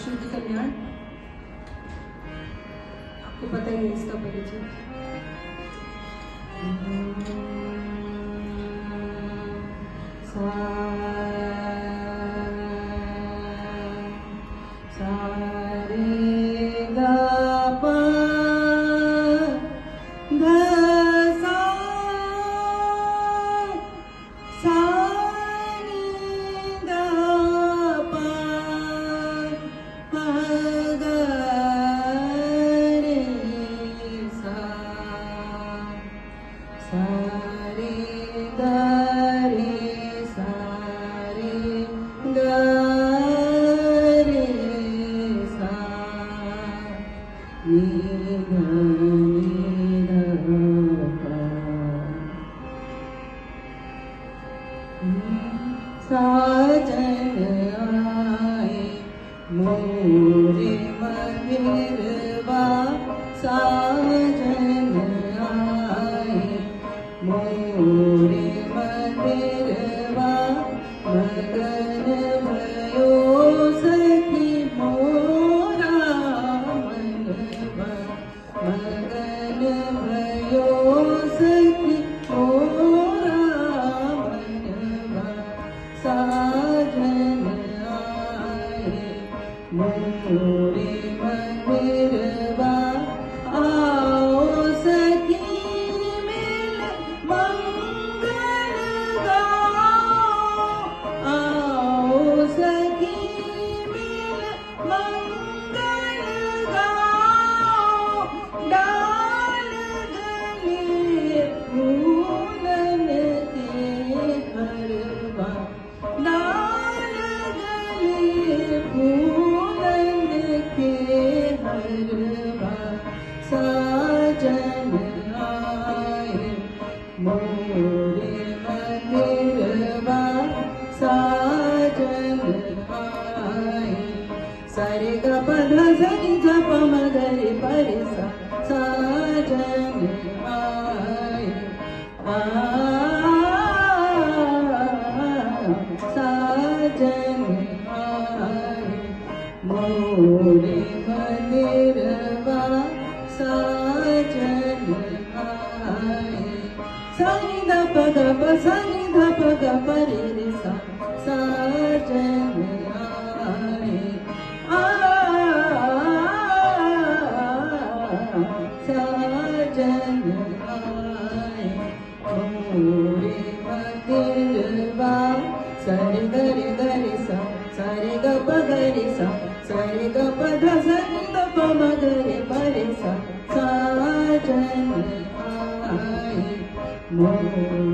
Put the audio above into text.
शुद्ध कल्याण, आपको पता ही है इसका परिचय। साजन आए मोरे मंदिरवा, साजन आए मोरे मंदिरवा, मगन भयो सखी मोरा मनवा, मगन भयो सखी मोरा मनवा, साजन आए मोरे मंदिरवा, आओ सखी मिल मंगल गाओ, आओ सखी मिल मंगल गाओ, डाल गले फूलन के हरवा, डाल गले फूलन के हरवा, साजन आए मोरे मंदिरवा, साजन आए। सारे ग प ध स नि ध प म ग रे प रे सा, साजन आए साजन आए मोरे मंदिरवा, साजन आए। सा नि ध प ग प सा नि ध प ग प रे रे सा, साजन आए साजन आए मोरे मंदिरवा, सारे ग रे ग रे सा, सारे ग प ग रे सा, सारे ग प ध स नि ध प म ग रे प रे सा, साजन आए मोरे